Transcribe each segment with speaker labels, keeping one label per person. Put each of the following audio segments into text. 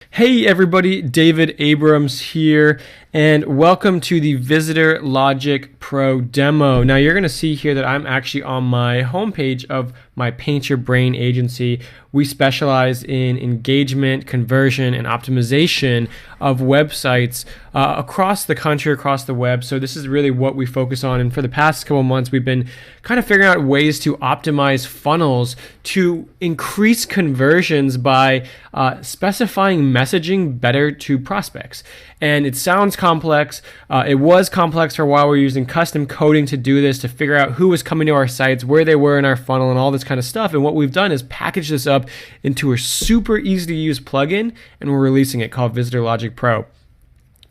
Speaker 1: Hey everybody, David Abrams here, and welcome to the Visitor Logic Pro demo. Now you're going to see here that I'm actually on my homepage of my Paint Your Brain agency. We specialize in engagement, conversion, and optimization of websites across the country, across the web. So this is really what we focus on. And for the past couple months, we've been kind of figuring out ways to optimize funnels to increase conversions by specifying messaging better to prospects. And it sounds complex. It was complex for a while. We're using custom coding to do this, to figure out who was coming to our sites, where they were in our funnel, and all this kind of stuff. And what we've done is package this up into a super easy to use plugin, and we're releasing it called Visitor Logic Pro.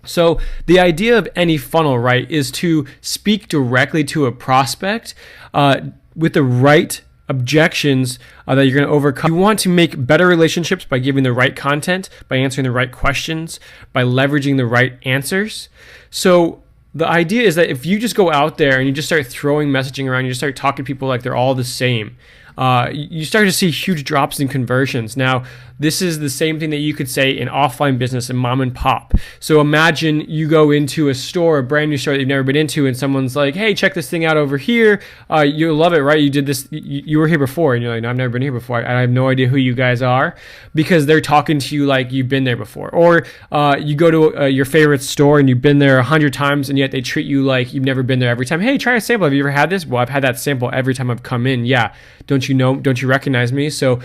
Speaker 1: So the idea of any funnel, right, is to speak directly to a prospect with the right objections that you're going to overcome. You want to make better relationships by giving the right content, by answering the right questions, by leveraging the right answers. So the idea is that if you just go out there and you just start throwing messaging around, you just start talking to people like they're all the same, you start to see huge drops in conversions. Now, this is the same thing that you could say in offline business and mom and pop. So imagine you go into a store, a brand new store that you've never been into, and someone's like, hey, check this thing out over here. You'll love it, right? You did this, you were here before. And you're like, no, I've never been here before. I have no idea who you guys are, because they're talking to you like you've been there before. Or you go to your favorite store and you've been there 100 times, and yet they treat you like you've never been there every time. Hey, try a sample. Have you ever had this? Well, I've had that sample every time I've come in. Yeah. Don't you know? Don't you recognize me? So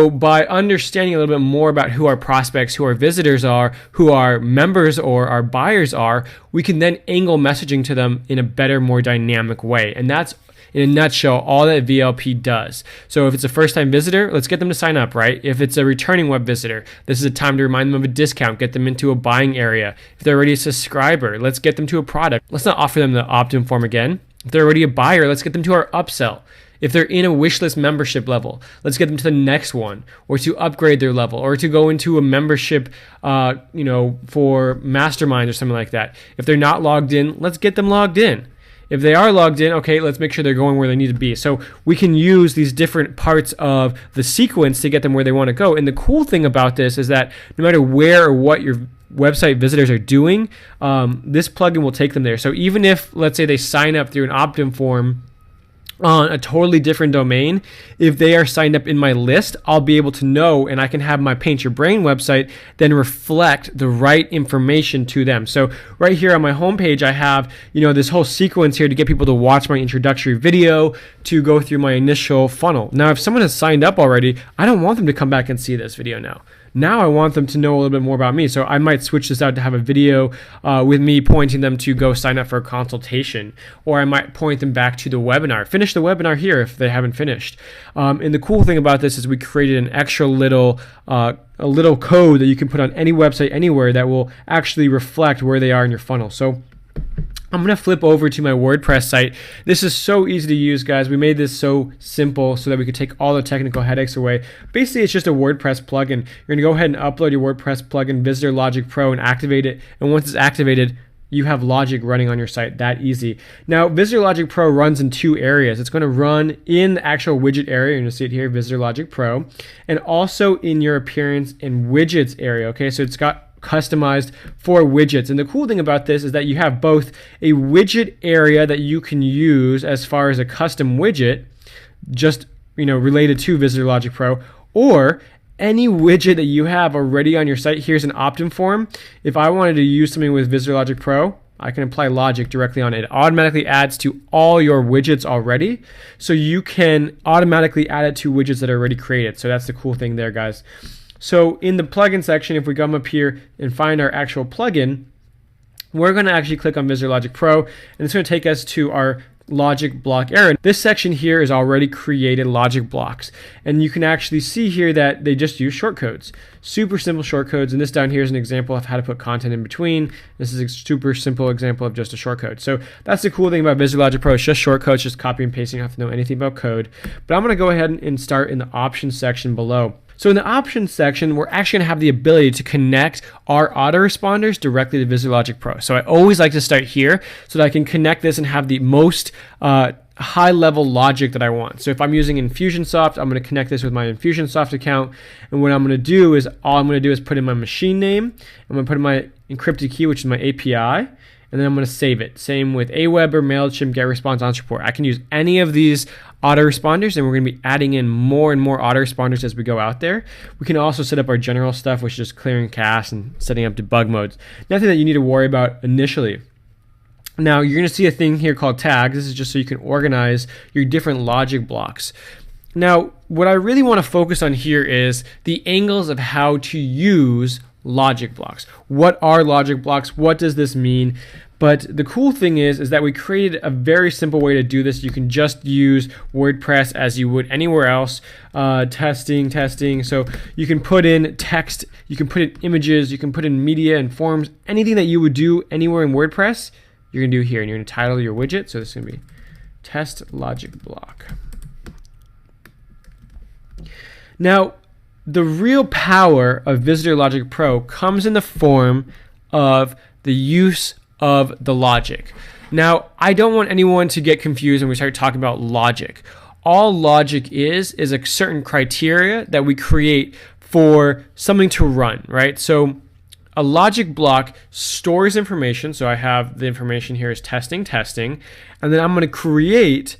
Speaker 1: by understanding a little bit more about who our prospects, who our visitors are, who our members or our buyers are, we can then angle messaging to them in a better, more dynamic way. And that's, in a nutshell, all that VLP does. So if it's a first-time visitor, let's get them to sign up, right? If it's a returning web visitor, this is a time to remind them of a discount, get them into a buying area. If they're already a subscriber, let's get them to a product. Let's not offer them the opt-in form again. If they're already a buyer, let's get them to our upsell. If they're in a wishlist membership level, let's get them to the next one, or to upgrade their level, or to go into a membership, for masterminds or something like that. If they're not logged in, let's get them logged in. If they are logged in, okay, let's make sure they're going where they need to be. So we can use these different parts of the sequence to get them where they want to go. And the cool thing about this is that no matter where or what your website visitors are doing, this plugin will take them there. So even if, let's say, they sign up through an opt-in form on a totally different domain, if they are signed up in my list, I'll be able to know, and I can have my Paint Your Brain website then reflect the right information to them. So right here on my homepage, I have, this whole sequence here to get people to watch my introductory video, to go through my initial funnel. Now, if someone has signed up already, I don't want them to come back and see this video now. Now I want them to know a little bit more about me. So I might switch this out to have a video with me pointing them to go sign up for a consultation, or I might point them back to the webinar. Finish the webinar here if they haven't finished. And the cool thing about this is we created an extra little a little code that you can put on any website anywhere that will actually reflect where they are in your funnel. So I'm going to flip over to my WordPress site. This is so easy to use, guys. We made this so simple so that we could take all the technical headaches away. Basically, it's just a WordPress plugin. You're going to go ahead and upload your WordPress plugin, Visitor Logic Pro, and activate it. And once it's activated, you have Logic running on your site. That easy. Now, Visitor Logic Pro runs in two areas. It's going to run in the actual widget area. You're going to see it here, Visitor Logic Pro, and also in your appearance and widgets area. Okay, so it's got customized for widgets. And the cool thing about this is that you have both a widget area that you can use as far as a custom widget, just related to Visitor Logic Pro, or any widget that you have already on your site. Here's an opt-in form. If I wanted to use something with Visitor Logic Pro, I can apply Logic directly on it. It automatically adds to all your widgets already, so you can automatically add it to widgets that are already created. So that's the cool thing there, guys. So in the plugin section, if we come up here and find our actual plugin, we're going to actually click on Visitor Logic Pro, and it's going to take us to our logic block area. This section here is already created logic blocks, and you can actually see here that they just use shortcodes. Super simple shortcodes, and this down here is an example of how to put content in between. This is a super simple example of just a shortcode. So that's the cool thing about Visitor Logic Pro. It's just shortcodes, just copy and pasting. You don't have to know anything about code. But I'm going to go ahead and start in the options section below. So in the options section, we're actually going to have the ability to connect our autoresponders directly to Visitor Logic Pro. So I always like to start here so that I can connect this and have the most high level logic that I want. So if I'm using Infusionsoft, I'm going to connect this with my Infusionsoft account. And what I'm going to do is put in my machine name. I'm going to put in my encrypted key, which is my API. And then I'm going to save it. Same with Aweber, MailChimp, GetResponse, OnSupport. I can use any of these autoresponders, and we're going to be adding in more and more autoresponders as we go out there. We can also set up our general stuff, which is just clearing cache and setting up debug modes. Nothing that you need to worry about initially. Now, you're going to see a thing here called tags. This is just so you can organize your different logic blocks. Now, what I really want to focus on here is the angles of how to use logic blocks. What are logic blocks? What does this mean? But the cool thing is that we created a very simple way to do this. You can just use WordPress as you would anywhere else. Testing. So you can put in text, you can put in images, you can put in media and forms, anything that you would do anywhere in WordPress, you're going to do here. And you're going to title your widget. So this is going to be test logic block. Now, the real power of Visitor Logic Pro comes in the form of the use of the logic. Now, I don't want anyone to get confused when we start talking about logic. All logic is a certain criteria that we create for something to run, right? So a logic block stores information. So I have the information here is testing, and then I'm going to create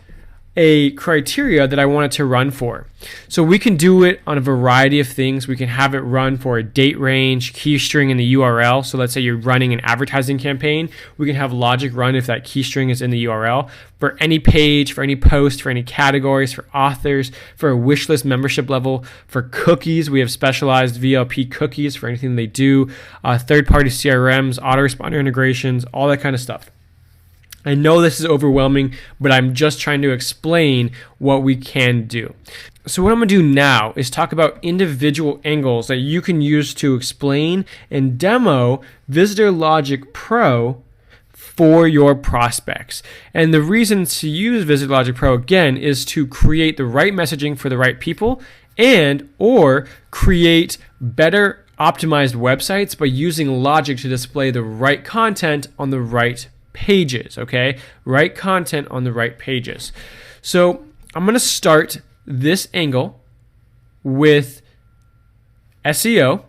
Speaker 1: a criteria that I want it to run for. So we can do it on a variety of things. We can have it run for a date range, key string in the URL. So let's say you're running an advertising campaign. We can have logic run if that key string is in the URL for any page, for any post, for any categories, for authors, for a wish list membership level, for cookies. We have specialized VLP cookies for anything they do, third-party CRMs, autoresponder integrations, all that kind of stuff. I know this is overwhelming, but I'm just trying to explain what we can do. So what I'm going to do now is talk about individual angles that you can use to explain and demo Visitor Logic Pro for your prospects. And the reason to use Visitor Logic Pro, again, is to create the right messaging for the right people or create better optimized websites by using logic to display the right content on the right pages, okay? Right content on the right pages. So I'm going to start this angle with SEO.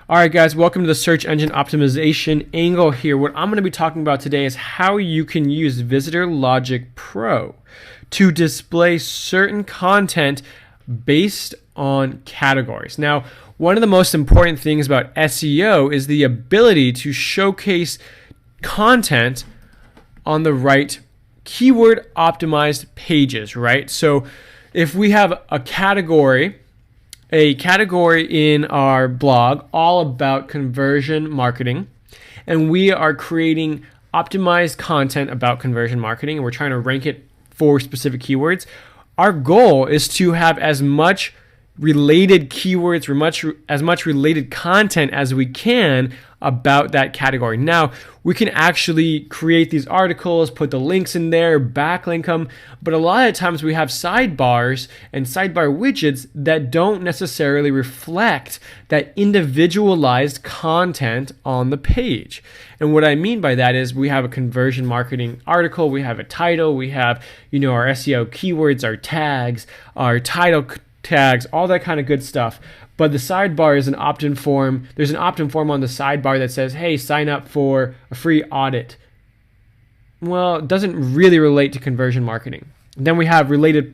Speaker 1: All right, guys, welcome to the search engine optimization angle here. What I'm going to be talking about today is how you can use Visitor Logic Pro to display certain content based on categories. Now, one of the most important things about SEO is the ability to showcase content on the right keyword optimized pages, right? So if we have a category in our blog all about conversion marketing, and we are creating optimized content about conversion marketing, and we're trying to rank it for specific keywords, our goal is to have as much related keywords, as much related content as we can about that category. Now, we can actually create these articles, put the links in there, backlink them, but a lot of times we have sidebars and sidebar widgets that don't necessarily reflect that individualized content on the page. And what I mean by that is we have a conversion marketing article, we have a title, we have, our SEO keywords, our tags, our title tags, all that kind of good stuff. But the sidebar is an opt-in form. There's an opt-in form on the sidebar that says, hey, sign up for a free audit. Well, it doesn't really relate to conversion marketing. Then we have related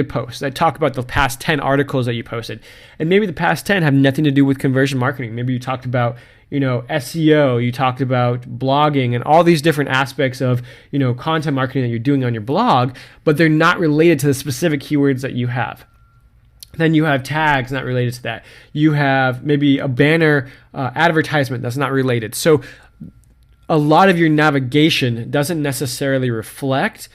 Speaker 1: posts that talk about the past 10 articles that you posted. And maybe the past 10 have nothing to do with conversion marketing. Maybe you talked about, SEO, you talked about blogging and all these different aspects of, content marketing that you're doing on your blog, but they're not related to the specific keywords that you have. Then you have tags not related to that. You have maybe a banner advertisement that's not related. So a lot of your navigation doesn't necessarily reflect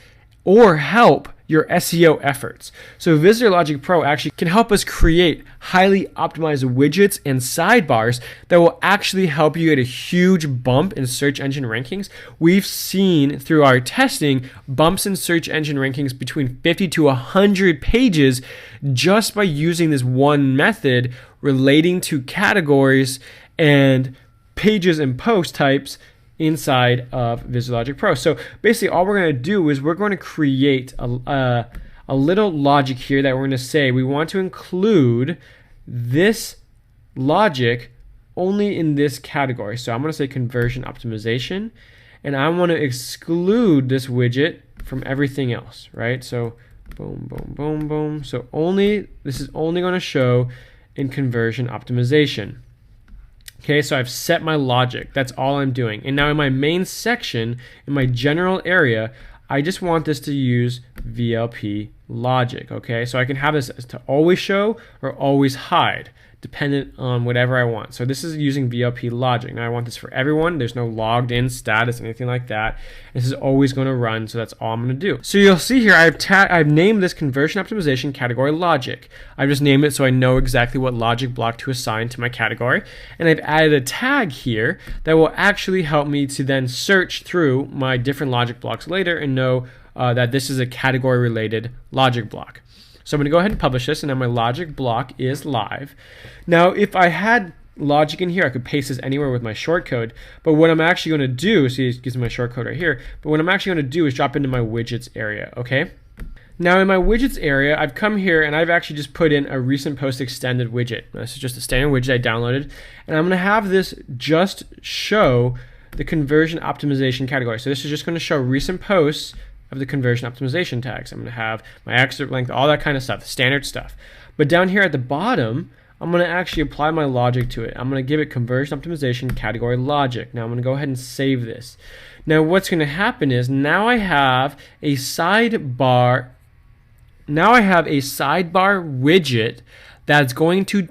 Speaker 1: or help your SEO efforts. So Visitor Logic Pro actually can help us create highly optimized widgets and sidebars that will actually help you get a huge bump in search engine rankings. We've seen through our testing bumps in search engine rankings between 50 to 100 pages just by using this one method relating to categories and pages and post types inside of VisualLogic Pro. So basically all we're going to do is we're going to create a little logic here that we're going to say we want to include this logic only in this category. So I'm going to say conversion optimization, and I want to exclude this widget from everything else, right? So boom, boom, boom, boom. So this is only going to show in conversion optimization. Okay, so I've set my logic. That's all I'm doing. And now in my main section, in my general area, I just want this to use VLP logic. Okay, so I can have this as to always show or always hide, dependent on whatever I want. So this is using VLP logic. Now I want this for everyone. There's no logged in status, anything like that. This is always going to run, so that's all I'm going to do. So you'll see here I've named this conversion optimization category logic. I've just named it so I know exactly what logic block to assign to my category. And I've added a tag here that will actually help me to then search through my different logic blocks later and know that this is a category related logic block. So I'm going to go ahead and publish this, and now my logic block is live. Now, if I had logic in here, I could paste this anywhere with my shortcode, but what I'm actually going to do, see it gives me my shortcode right here, but what I'm actually going to do is drop into my widgets area, okay? Now in my widgets area, I've come here and I've actually just put in a recent post extended widget. This is just a standard widget I downloaded, and I'm going to have this just show the conversion optimization category. So this is just going to show recent posts of the conversion optimization tags. I'm going to have my excerpt length, all that kind of stuff, standard stuff. But down here at the bottom, I'm going to actually apply my logic to it. I'm going to give it conversion optimization category logic. Now I'm going to go ahead and save this. Now what's going to happen is now I have a sidebar. Now I have a sidebar widget that's going to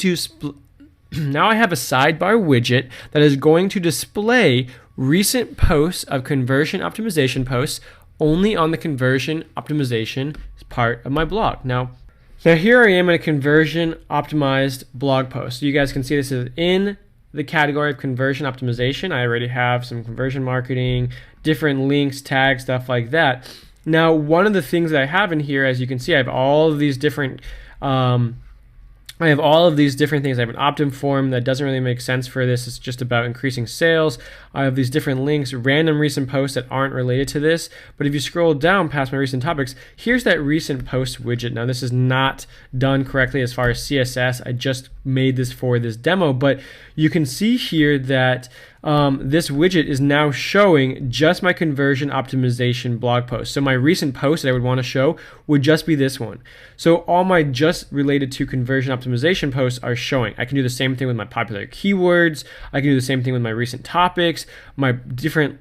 Speaker 1: now I have a sidebar widget that is going to display recent posts of conversion optimization posts only on the conversion optimization part of my blog. Now here I am in a conversion optimized blog post. So you guys can see this is in the category of conversion optimization. I already have some conversion marketing, different links, tags, stuff like that. Now, one of the things that I have in here, as you can see, I have all of these different things. I have an opt-in form that doesn't really make sense for this. It's just about increasing sales. I have these different links, random recent posts that aren't related to this. But if you scroll down past my recent topics, here's that recent post widget. Now this is not done correctly as far as CSS. I just made this for this demo, but you can see here that this widget is now showing just my conversion optimization blog post. So my recent post that I would want to show would just be this one. So all my just related to conversion optimization posts are showing. I can do the same thing with my popular keywords. I can do the same thing with my recent topics, my different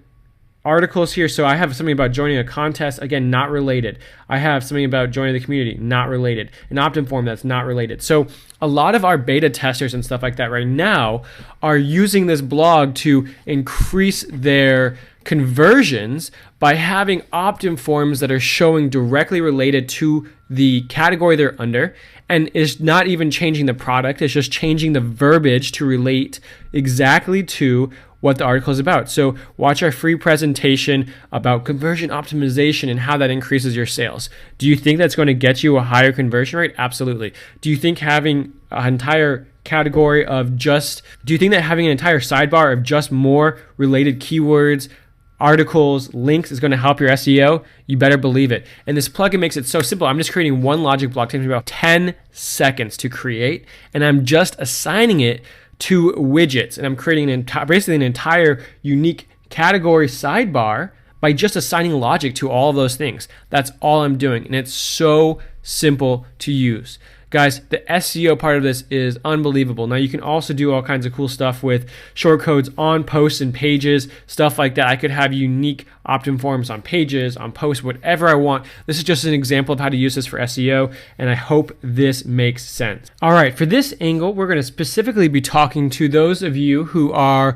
Speaker 1: articles here. So I have something about joining a contest, again, not related. I have something about joining the community, not related. An opt-in form that's not related. So a lot of our beta testers and stuff like that right now are using this blog to increase their conversions by having opt-in forms that are showing directly related to the category they're under, and is not even changing the product. It's just changing the verbiage to relate exactly to what the article is about. So watch our free presentation about conversion optimization and how that increases your sales. Do you think that's going to get you a higher conversion rate? Absolutely. Do you think having an entire category of do you think that having an entire sidebar of just more related keywords, articles, links is going to help your SEO? You better believe it. And this plugin makes it so simple. I'm just creating one logic block. It takes me about 10 seconds to create, and I'm just assigning it to widgets, and I'm creating basically an entire unique category sidebar by just assigning logic to all of those things. That's all I'm doing, and it's so simple to use. Guys, the SEO part of this is unbelievable. Now you can also do all kinds of cool stuff with shortcodes on posts and pages, stuff like that. I could have unique opt-in forms on pages, on posts, whatever I want. This is just an example of how to use this for SEO, and I hope this makes sense. All right, for this angle, we're going to specifically be talking to those of you who are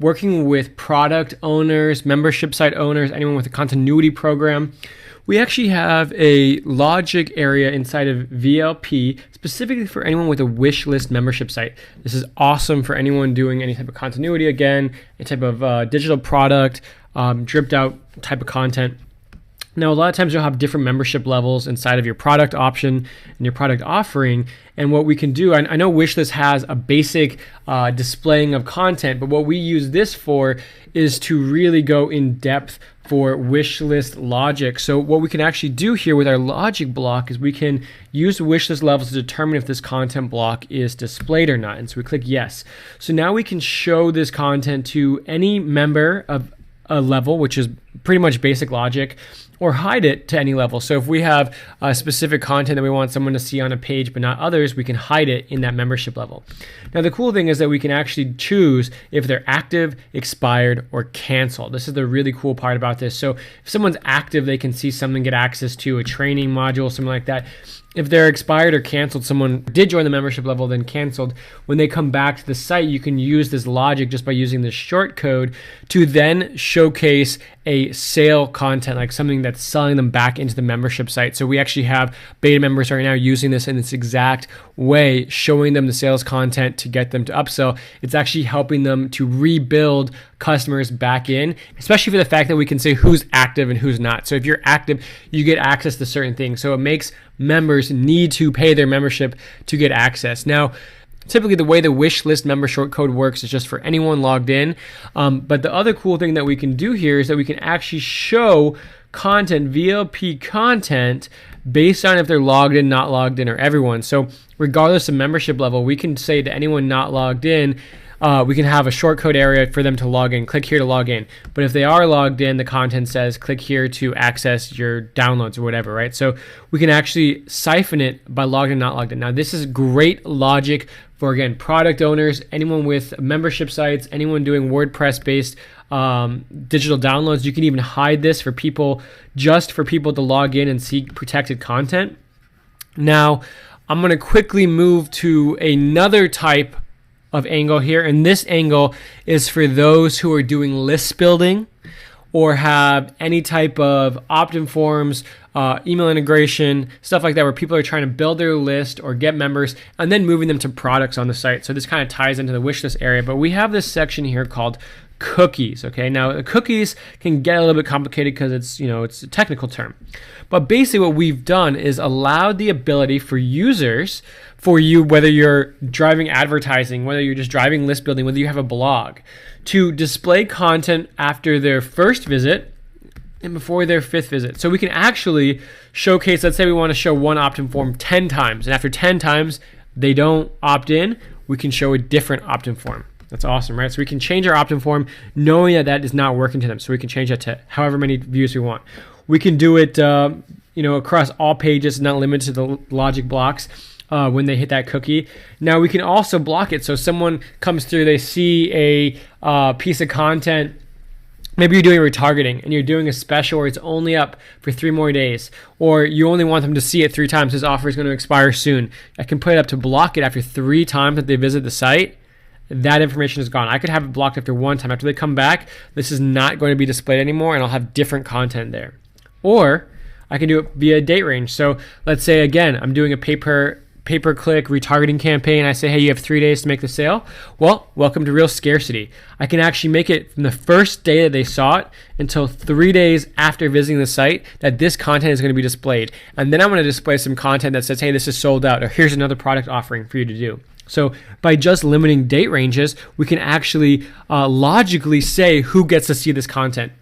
Speaker 1: working with product owners, membership site owners, anyone with a continuity program. We actually have a logic area inside of VLP specifically for anyone with a wish list membership site. This is awesome for anyone doing any type of continuity, again, any type of digital product, dripped out type of content. Now, a lot of times you'll have different membership levels inside of your product option and your product offering. And what we can do, I know Wishlist has a basic displaying of content, but what we use this for is to really go in depth for wishlist logic. So what we can actually do here with our logic block is we can use wishlist levels to determine if this content block is displayed or not. And so we click yes. So now we can show this content to any member of a level, which is pretty much basic logic, or hide it to any level. So if we have specific content that we want someone to see on a page but not others, we can hide it in that membership level. Now the cool thing is that we can actually choose if they're active, expired, or canceled. This is the really cool part about this. So if someone's active, they can see something, get access to a training module, something like that. If they're expired or canceled, someone did join the membership level, then canceled, when they come back to the site, you can use this logic just by using this short code to then showcase a sale content, like something that's selling them back into the membership site. So we actually have beta members right now using this in this exact way, showing them the sales content to get them to upsell. It's actually helping them to rebuild customers back in, especially for the fact that we can say who's active and who's not. So if you're active, you get access to certain things. So it makes members need to pay their membership to get access. Now, typically the way the wish list member shortcode works is just for anyone logged in. But the other cool thing that we can do here is that we can actually show content, VLP content, based on if they're logged in, not logged in, or everyone. So regardless of membership level, we can say to anyone not logged in, we can have a shortcode area for them to log in. Click here to log in. But if they are logged in, the content says click here to access your downloads or whatever, right? So we can actually siphon it by logged in, not logged in. Now this is great logic for, again, product owners, anyone with membership sites, anyone doing WordPress based digital downloads. You can even hide this for people, just for people to log in and see protected content. Now I'm going to quickly move to another type of angle here, and this angle is for those who are doing list building or have any type of opt-in forms, email integration, stuff like that, where people are trying to build their list or get members and then moving them to products on the site. So this kind of ties into the wish list area, but we have this section here called cookies. Okay, now the cookies can get a little bit complicated because it's a technical term, but basically what we've done is allowed the ability for users, for you, whether you're driving advertising, whether you're just driving list building, whether you have a blog, to display content after their first visit and before their fifth visit. So we can actually showcase, let's say we want to show one opt-in form 10 times, and after 10 times they don't opt in, we can show a different opt-in form. That's awesome, right? So we can change our opt-in form knowing that that is not working to them. So we can change that to however many views we want. We can do it across all pages, not limited to the logic blocks. When they hit that cookie. Now we can also block it. So someone comes through, they see a piece of content, maybe you're doing retargeting and you're doing a special where it's only up for 3 more days, or you only want them to see it 3 times. This offer is going to expire soon. I can put it up to block it after 3 times that they visit the site. That information is gone. I could have it blocked after 1 time. After they come back, this is not going to be displayed anymore, and I'll have different content there. Or I can do it via date range. So let's say, again, I'm doing a pay-per-click retargeting campaign. I say, hey, you have 3 days to make the sale. Well, welcome to real scarcity. I can actually make it from the first day that they saw it until 3 days after visiting the site that this content is going to be displayed. And then I'm going to display some content that says, hey, this is sold out, or here's another product offering for you to do. So by just limiting date ranges, we can actually logically say who gets to see this content.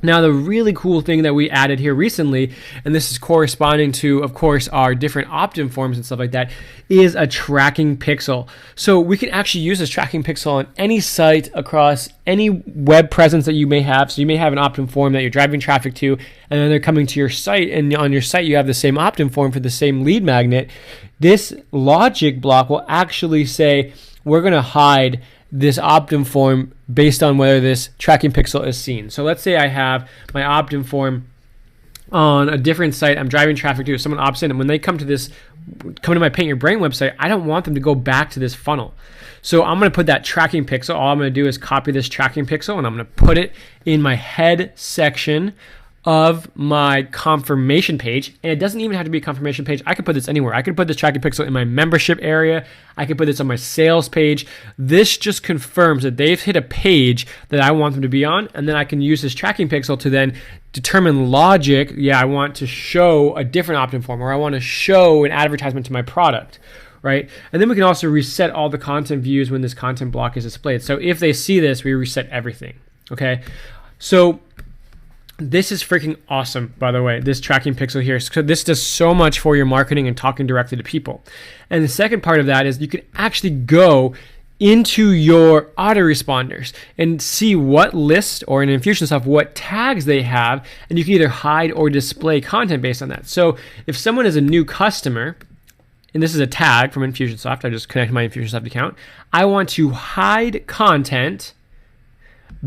Speaker 1: Now, the really cool thing that we added here recently, and this is corresponding to, of course, our different opt-in forms and stuff like that, is a tracking pixel. So we can actually use this tracking pixel on any site across any web presence that you may have. So you may have an opt-in form that you're driving traffic to, and then they're coming to your site, and on your site you have the same opt-in form for the same lead magnet. This logic block will actually say, we're going to hide this opt-in form based on whether this tracking pixel is seen. So let's say I have my opt-in form on a different site. I'm driving traffic to, someone opts in, and when they come to my Paint Your Brain website, I don't want them to go back to this funnel. So I'm going to put that tracking pixel. All I'm going to do is copy this tracking pixel, and I'm going to put it in my head section of my confirmation page, and it doesn't even have to be a confirmation page. I could put this anywhere. I could put this tracking pixel in my membership area. I could put this on my sales page. This just confirms that they've hit a page that I want them to be on, and then I can use this tracking pixel to then determine logic. Yeah, I want to show a different opt-in form, or I want to show an advertisement to my product, right? And then we can also reset all the content views when this content block is displayed. So if they see this, we reset everything, okay? So this is freaking awesome, by the way, this tracking pixel here. So this does so much for your marketing and talking directly to people. And the second part of that is you can actually go into your autoresponders and see what list, or in Infusionsoft, what tags they have, and you can either hide or display content based on that. So if someone is a new customer, and this is a tag from Infusionsoft, I just connected my Infusionsoft account, I want to hide content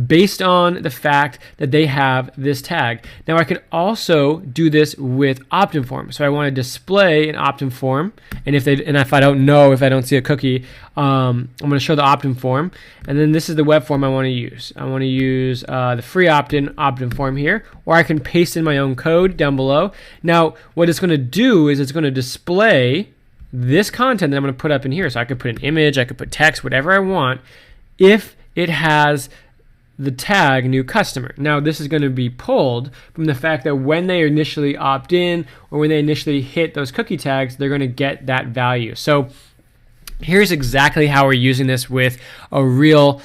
Speaker 1: based on the fact that they have this tag. Now I can also do this with opt-in form. So I want to display an opt-in form, and if I don't see a cookie, I'm going to show the opt-in form, and then this is the web form I want to use. I want to use the free opt-in form here, or I can paste in my own code down below. Now what it's going to do is it's going to display this content that I'm going to put up in here. So I could put an image, I could put text, whatever I want, if it has the tag new customer. Now this is going to be pulled from the fact that when they initially opt in, or when they initially hit those cookie tags, they're going to get that value. So here's exactly how we're using this with a real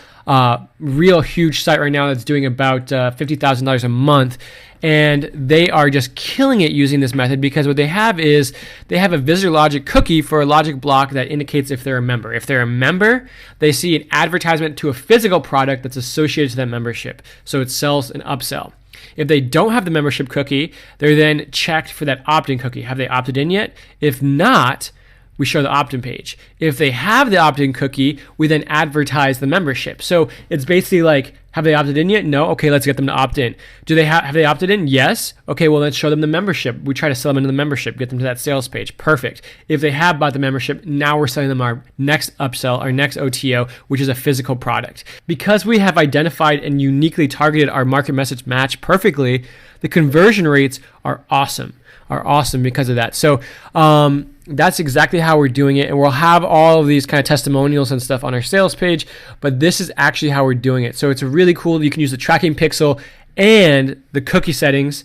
Speaker 1: huge site right now that's doing about $50,000 a month. And they are just killing it using this method, because what they have is they have a visitor logic cookie for a logic block that indicates if they're a member. If they're a member, they see an advertisement to a physical product that's associated to that membership. So it sells an upsell. If they don't have the membership cookie, they're then checked for that opt-in cookie. Have they opted in yet? If not, we show the opt-in page. If they have the opt-in cookie, we then advertise the membership. So it's basically like, have they opted in yet? No? Okay, let's get them to opt in. Do they have they opted in? Yes. Okay, well, let's show them the membership. We try to sell them into the membership, get them to that sales page. Perfect. If they have bought the membership, now we're selling them our next upsell, our next OTO, which is a physical product. Because we have identified and uniquely targeted our market message match perfectly, the conversion rates are awesome because of that. So that's exactly how we're doing it, and we'll have all of these kind of testimonials and stuff on our sales page, but this is actually how we're doing it. So it's really cool. You can use the tracking pixel and the cookie settings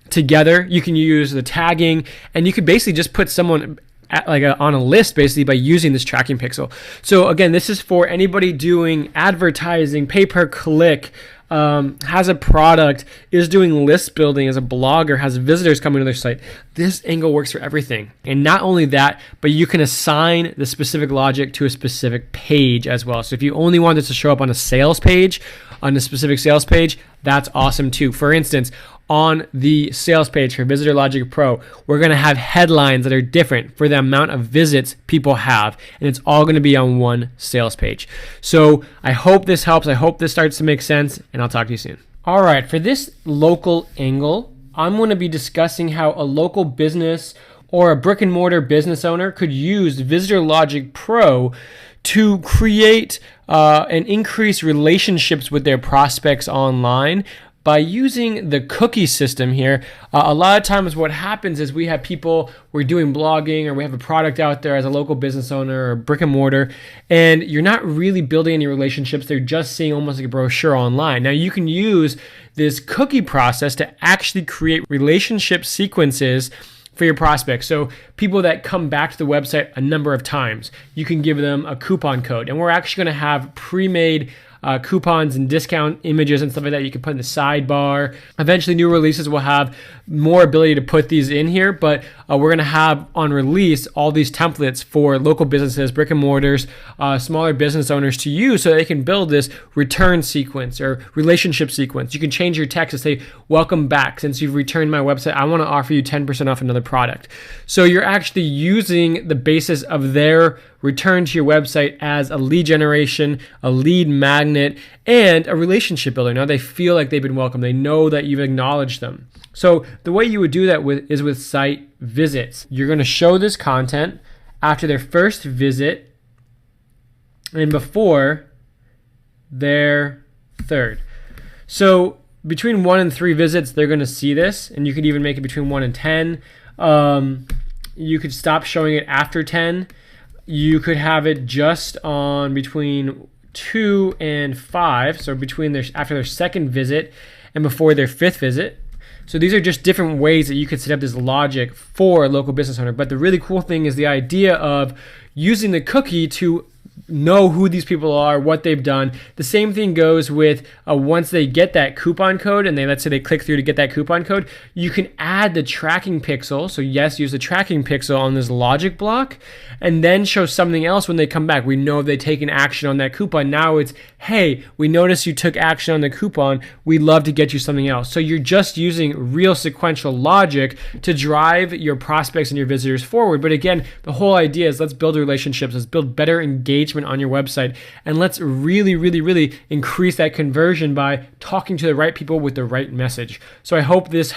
Speaker 1: together. You can use the tagging, and you could basically just put someone on a list basically by using this tracking pixel. So again, this is for anybody doing advertising, pay-per-click, has a product, is doing list building as a blogger, has visitors coming to their site. This angle works for everything. And not only that, but you can assign the specific logic to a specific page as well. So if you only want this to show up on a sales page, on a specific sales page, that's awesome too. For instance, on the sales page for Visitor Logic Pro, we're going to have headlines that are different for the amount of visits people have, and it's all going to be on one sales page. So I hope this helps. I hope this starts to make sense, and I'll talk to you soon. All right, for this local angle, I'm going to be discussing how a local business or a brick and mortar business owner could use Visitor Logic Pro to create and increase relationships with their prospects online by using the cookie system here. A lot of times what happens is we have people, we're doing blogging, or we have a product out there as a local business owner or brick and mortar, and you're not really building any relationships. They're just seeing almost like a brochure online. Now you can use this cookie process to actually create relationship sequences for your prospects. So people that come back to the website a number of times, you can give them a coupon code, and we're actually going to have pre-made coupons and discount images and stuff like that you can put in the sidebar. Eventually new releases will have more ability to put these in here, but we're going to have on release all these templates for local businesses, brick and mortars, smaller business owners to use, so they can build this return sequence or relationship sequence. You can change your text to say, welcome back. Since you've returned my website, I want to offer you 10% off another product. So you're actually using the basis of their return to your website as a lead generation, a lead magnet, and a relationship builder. Now they feel like they've been welcomed. They know that you've acknowledged them. So the way you would do that is with site visits. You're going to show this content after their first visit and before their third. So between 1 and 3 visits, they're going to see this, and you could even make it between 1 and 10. You could stop showing it after 10. You could have it just on between 2 and 5, so between after their second visit and before their 5th visit. So these are just different ways that you could set up this logic for a local business owner. But the really cool thing is the idea of using the cookie to know who these people are, what they've done. The same thing goes with once they get that coupon code and let's say they click through to get that coupon code, you can add the tracking pixel. So yes, use the tracking pixel on this logic block and then show something else when they come back. We know they've taken action on that coupon. Now it's, hey, we noticed you took action on the coupon. We'd love to get you something else. So you're just using real sequential logic to drive your prospects and your visitors forward. But again, the whole idea is let's build relationships. Let's build better engagement on your website, and let's really, really, really increase that conversion by talking to the right people with the right message. So I hope this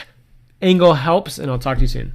Speaker 1: angle helps, and I'll talk to you soon.